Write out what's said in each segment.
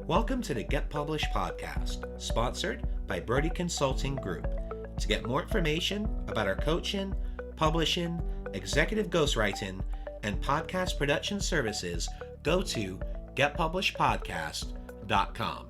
Welcome to the Get Published podcast, sponsored by Brodie Consulting Group. To get more information about our coaching, publishing, executive ghostwriting, and podcast production services, go to getpublishedpodcast.com.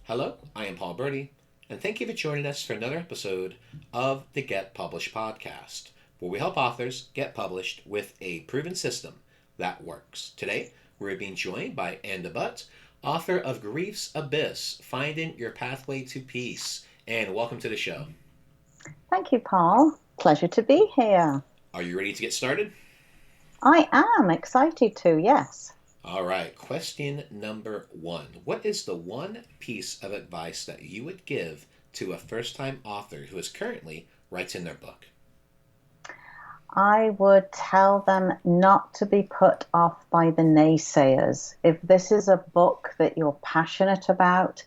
Hello, I am Paul Brodie, and thank you for joining us for another episode of the Get Published podcast, where we help authors get published with a proven system that works. Today, we're being joined by Anne DeButte, author of Grief's Abyss, Finding Your Pathway to Peace. Anne, welcome to the show. Thank you, Paul. Pleasure to be here. Are you ready to get started? I am excited to, yes. All right, question number 1. What is the one piece of advice that you would give to a first-time author who is currently writing their book? I would tell them not to be put off by the naysayers. If this is a book that you're passionate about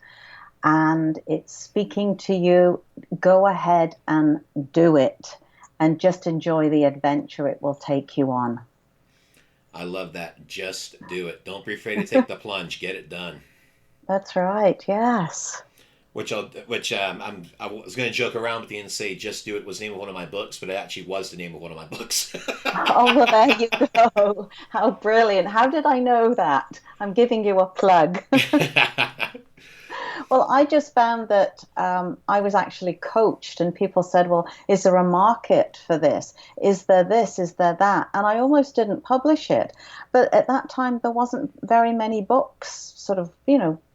and it's speaking to you, go ahead and do it and just enjoy the adventure it will take you on. I love that. Just do it. Don't be afraid to take the plunge. Get it done. That's right, yes. I was going to joke around with you and say "Just Do It" was the name of one of my books, but it actually was the name of one of my books. Oh, well, there you go. How brilliant. How did I know that? I'm giving you a plug. Well, I just found that I was actually coached and people said, well, is there a market for this? Is there this? Is there that? And I almost didn't publish it. But at that time, there wasn't very many books sort of,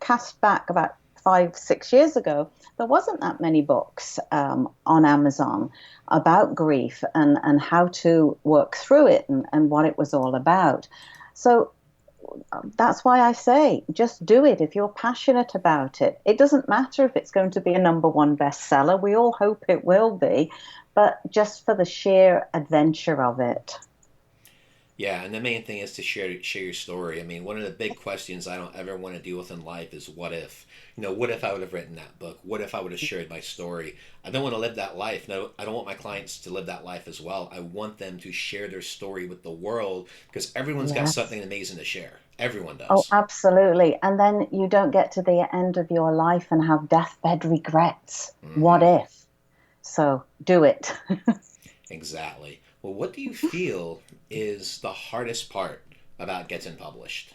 cast back about 5-6 years ago. There wasn't that many books on Amazon about grief and how to work through it and what it was all about. So that's why I say, just do it if you're passionate about it. It doesn't matter if it's going to be a #1 bestseller. We all hope it will be, but just for the sheer adventure of it. Yeah, and the main thing is to share your story. I mean, one of the big questions I don't ever want to deal with in life is what if? What if I would have written that book? What if I would have shared my story? I don't want to live that life. No, I don't want my clients to live that life as well. I want them to share their story with the world because everyone's got something amazing to share. Everyone does. Oh, absolutely. And then you don't get to the end of your life and have deathbed regrets. Mm-hmm. What if? So do it. Exactly. Well, what do you feel is the hardest part about getting published?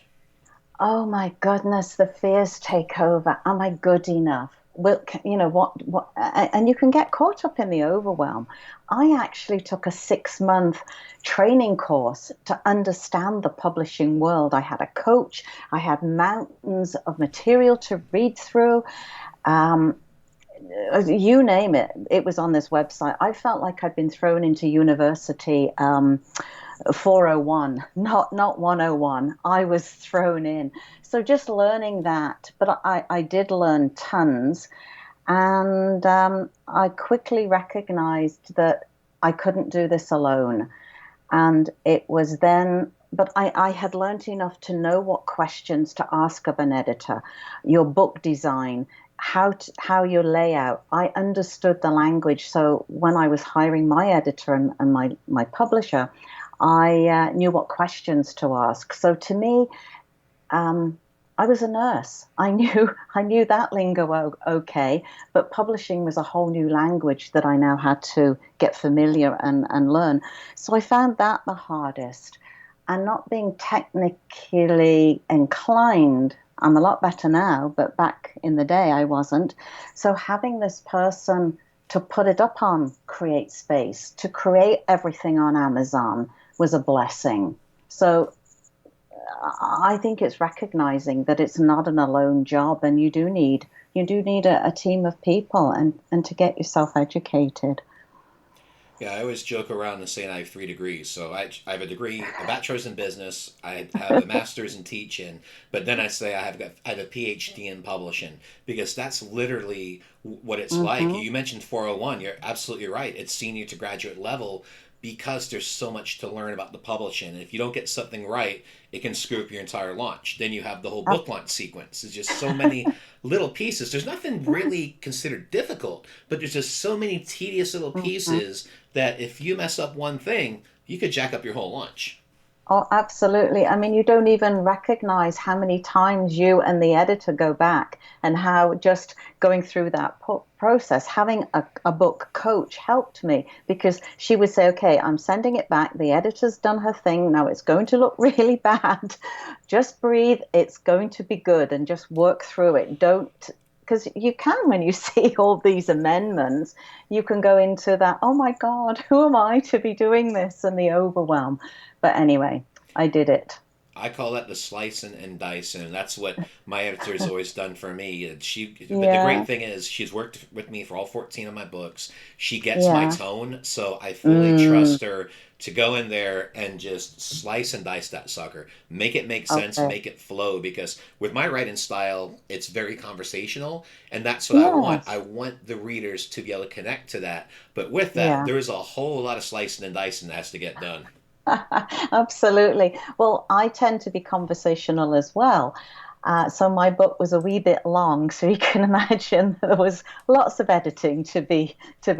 Oh my goodness, the fears take over. Am I good enough? Well, what? And you can get caught up in the overwhelm. I actually took a 6-month training course to understand the publishing world. I had a coach. I had mountains of material to read through. You name it, it was on this website. I felt like I'd been thrown into university 401, not 101. I was thrown in. So just learning that, but I did learn tons. And I quickly recognized that I couldn't do this alone. And it was then, but I had learned enough to know what questions to ask of an editor, your book design, how you lay out. I understood the language. So when I was hiring my editor and my publisher, I knew what questions to ask. So to me, I was a nurse. I knew that lingo okay, but publishing was a whole new language that I now had to get familiar and learn. So I found that the hardest. And not being technically inclined, I'm a lot better now, but back in the day I wasn't. So having this person to put it up on CreateSpace, to create everything on Amazon was a blessing. So I think it's recognizing that it's not an alone job, and you do need a team of people and to get yourself educated. Yeah, I always joke around and saying I have 3 degrees. So I have a degree, a bachelor's in business, I have a master's in teaching, but then I say I have a PhD in publishing, because that's literally what it's like. You mentioned 401, you're absolutely right. It's senior to graduate level because there's so much to learn about the publishing. And if you don't get something right, it can screw up your entire launch. Then you have the whole book launch sequence. There's just so many little pieces. There's nothing really considered difficult, but there's just so many tedious little pieces that if you mess up one thing, you could jack up your whole launch. Oh, absolutely. I mean, you don't even recognize how many times you and the editor go back, and how just going through that process, having a book coach helped me, because she would say, okay, I'm sending it back. The editor's done her thing. Now it's going to look really bad. Just breathe. It's going to be good, and just work through it. Don't, because you can, when you see all these amendments, you can go into that, oh my God, who am I to be doing this, and the overwhelm. But anyway, I did it. I call that the slicing and dicing, and that's what my editor's always done for me. But the great Yeah, thing is, she's worked with me for all 14 of my books. She gets my yeah. tone, so I fully Mm, trust her to go in there and just slice and dice that sucker, make it make sense, okay. make it flow. Because with my writing style, it's very conversational, and that's what I want. I Yes. want the readers to be able to connect to that. But with that, Yeah. there is a whole lot of slicing and dicing that has to get done. Absolutely. Well, I tend to be conversational as well. So my book was a wee bit long, so you can imagine there was lots of editing to be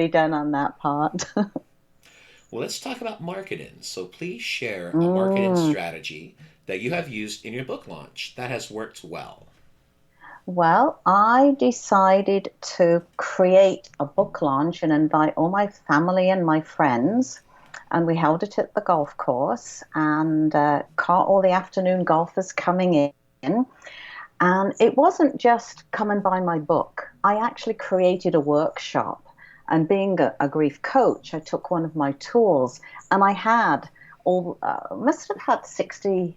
done on that part. Well, let's talk about marketing. So please share a marketing Mm. strategy that you have used in your book launch that has worked well. Well, I decided to create a book launch and invite all my family and my friends. And we held it at the golf course, and caught all the afternoon golfers coming in. And it wasn't just come and buy my book. I actually created a workshop. And being a grief coach, I took one of my tools, and I had must have had 60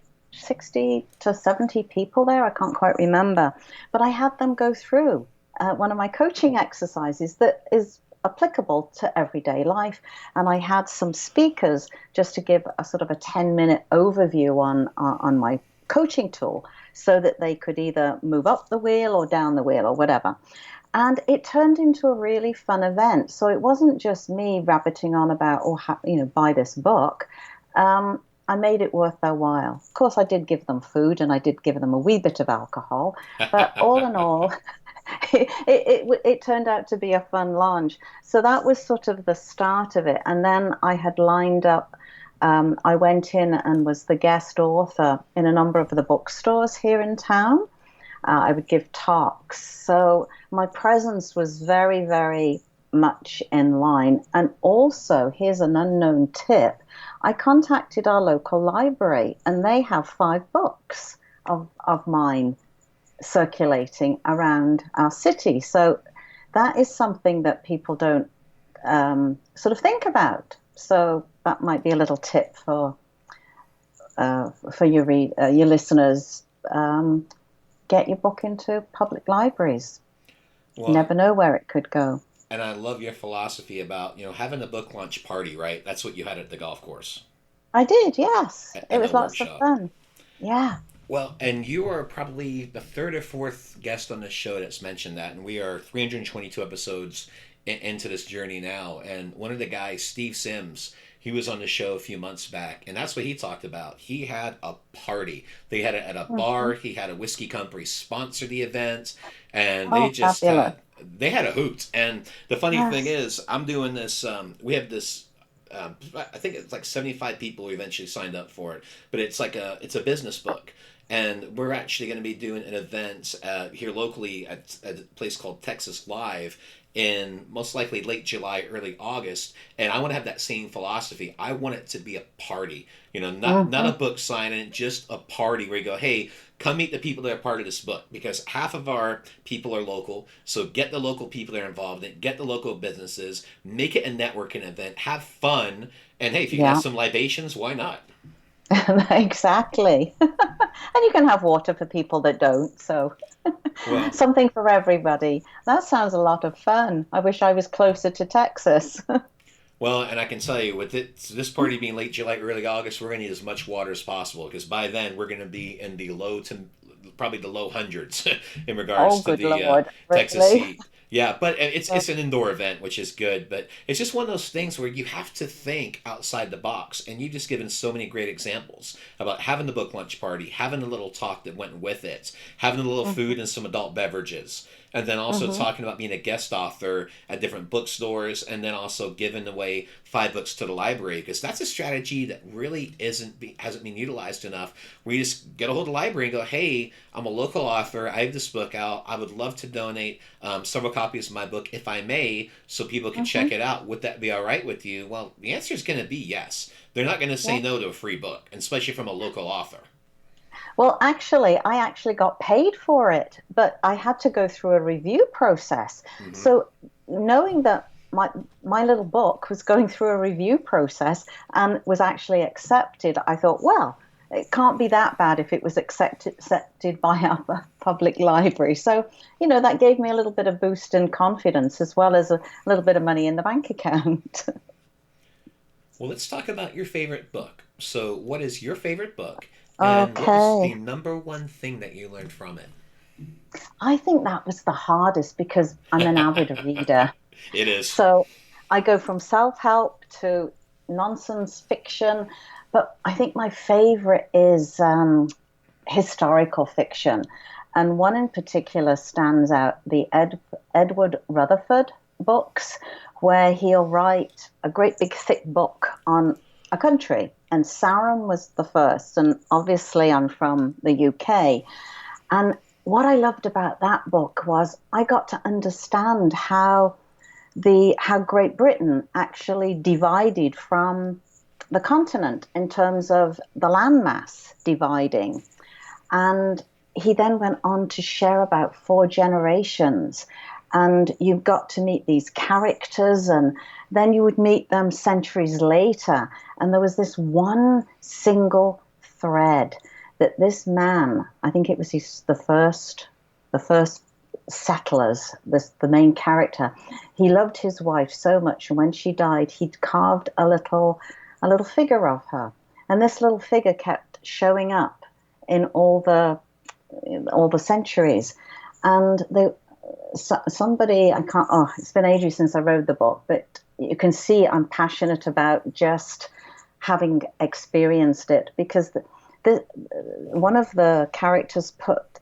to 70 people there. I can't quite remember. But I had them go through one of my coaching exercises that is applicable to everyday life. And I had some speakers just to give a sort of a 10-minute overview on my coaching tool, so that they could either move up the wheel or down the wheel or whatever. And it turned into a really fun event. So it wasn't just me rabbiting on about, or buy this book. I made it worth their while. Of course, I did give them food, and I did give them a wee bit of alcohol, but all in all, it turned out to be a fun launch. So that was sort of the start of it. And then I had lined up, I went in and was the guest author in a number of the bookstores here in town. I would give talks. So my presence was very, very much in line. And also, here's an unknown tip, I contacted our local library, and they have 5 books of mine circulating around our city. So that is something that people don't sort of think about. So that might be a little tip for your listeners. Get your book into public libraries. You Well, never know where it could go. and I love your philosophy about, having a book launch party, right? That's what you had at the golf course I did, yes. It and the was lots of workshop. fun. Yeah. Well, and you are probably the third or fourth guest on the show that's mentioned that, and we are 322 episodes into this journey now. And one of the guys, Steve Sims, he was on the show a few months back, and that's what he talked about. He had a party. They had it at a Mhm. bar. He had a whiskey company sponsor the event, and Oh, fabulous. they had a hoot. And the funny thing Yes. is, I'm doing this. We have this. I think it's like 75 people who eventually signed up for it, but it's a business book, and we're actually going to be doing an event here locally at a place called Texas Live in most likely late July, early August. And I want to have that same philosophy. I want it to be a party, not a Hmm. book signing, just a party where you go, hey, come meet the people that are part of this book, because half of our people are local. So get the local people that are involved in it, get the local businesses, make it a networking event, have fun, and hey, if you can have Yeah, some libations, why not? exactly. And you can have water for people that don't. So Well, something for everybody. That sounds a lot of fun. I wish I was closer to Texas. and I can tell you, with this party being late July, early August, we're going to need as much water as possible, because by then we're going to be in the low to probably the low hundreds in regards Oh, to good the Lord. Texas Really? heat. Yeah, but it's an indoor event, which is good. But it's just one of those things where you have to think outside the box, and you've just given so many great examples about having the book lunch party, having a little talk that went with it, having a little food and some adult beverages, and then also Mm-hmm. talking about being a guest author at different bookstores, and then also giving away 5 books to the library, because that's a strategy that really hasn't been utilized enough. Where you just get a hold of the library and go, hey, I'm a local author. I have this book out. I would love to donate several copies of my book, if I may, so people can Mm-hmm. check it out. Would that be all right with you? Well, the answer is going to be yes. They're not going to say Yeah. no to a free book, especially from a local author. Well, actually, I actually got paid for it, but I had to go through a review process. Hmm. So knowing that my little book was going through a review process and was actually accepted, I thought, well, it can't be that bad if it was accepted by our public library. So, that gave me a little bit of boost in confidence as well as a little bit of money in the bank account. Well, let's talk about your favorite book. So, what is your favorite book, and what was the Okay. number one thing that you learned from I think that was the hardest because I'm an avid it? reader. It is. So I go from self-help to nonsense fiction, but I think my favorite is historical fiction. And one in particular stands out, the Edward Rutherford books, where he'll write a great big thick book on a country. And Sarum was the first. And obviously, I'm from the UK. And what I loved about that book was I got to understand how Great Britain actually divided from the continent in terms of the landmass dividing. And he then went on to share about 4 generations. And you got to meet these characters, and then you would meet them centuries later. And there was this one single thread that this man, I think it was the first settlers, the main character, he loved his wife so much, and when she died, he'd carved a little figure of her, and this little figure kept showing up in all the centuries, and somebody I can't. Oh, it's been ages since I wrote the book, but you can see I'm passionate about just having experienced it because the one of the characters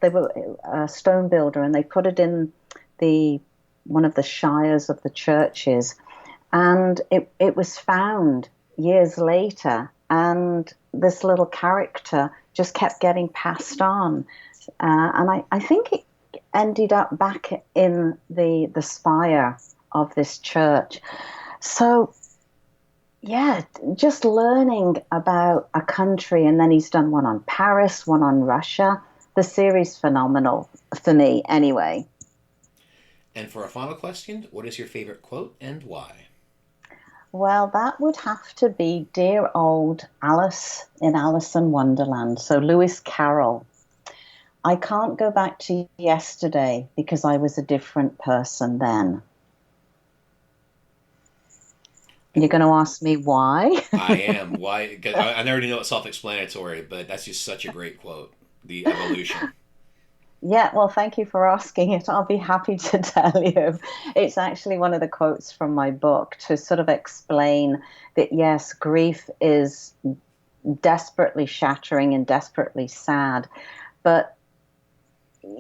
they were a stone builder and they put it in the one of the shires of the churches, and it was found years later, and this little character just kept getting passed on, and I think it ended up back in the spire of this church. So yeah, just learning about a country, and then he's done one on Paris, one on Russia. The series phenomenal for me, anyway. And for our final question, what is your favorite quote and why? Well, that would have to be dear old Alice in Alice in Wonderland. So Lewis Carroll. I can't go back to yesterday because I was a different person then. You're going to ask me why? I am. Why? 'Cause I already know it's self-explanatory, but that's just such a great quote. The evolution. Yeah, well, thank you for asking it. I'll be happy to tell you. It's actually one of the quotes from my book to sort of explain that, yes, grief is desperately shattering and desperately sad, but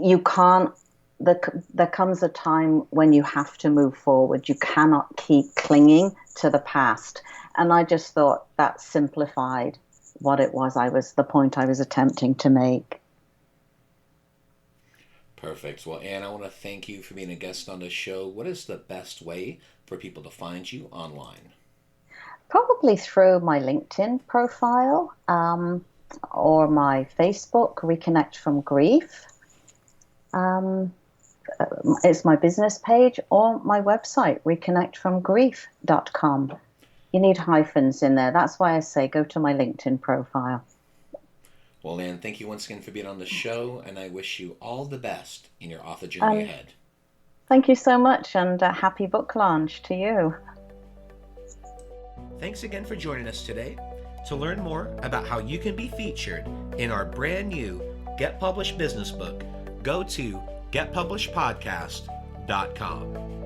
you can't. There comes a time when you have to move forward. You cannot keep clinging to the past. And I just thought that simplified what it was the point I was attempting to make. Perfect. Well, Anne, I want to thank you for being a guest on the show. What is the best way for people to find you online? Probably through my LinkedIn profile, or my Facebook, Reconnect from Grief. Um, it's my business page, or my website, reconnectfromgrief.com. You need hyphens in there. That's why I say go to my LinkedIn profile. Well, Anne, thank you once again for being on the show, and I wish you all the best in your author journey And ahead. thank you so much, and happy book launch to you. Thanks again for joining us today. To learn more about how you can be featured in our brand new Get Published business book, go to getpublishedpodcast.com. bestsellingauthorschool.com.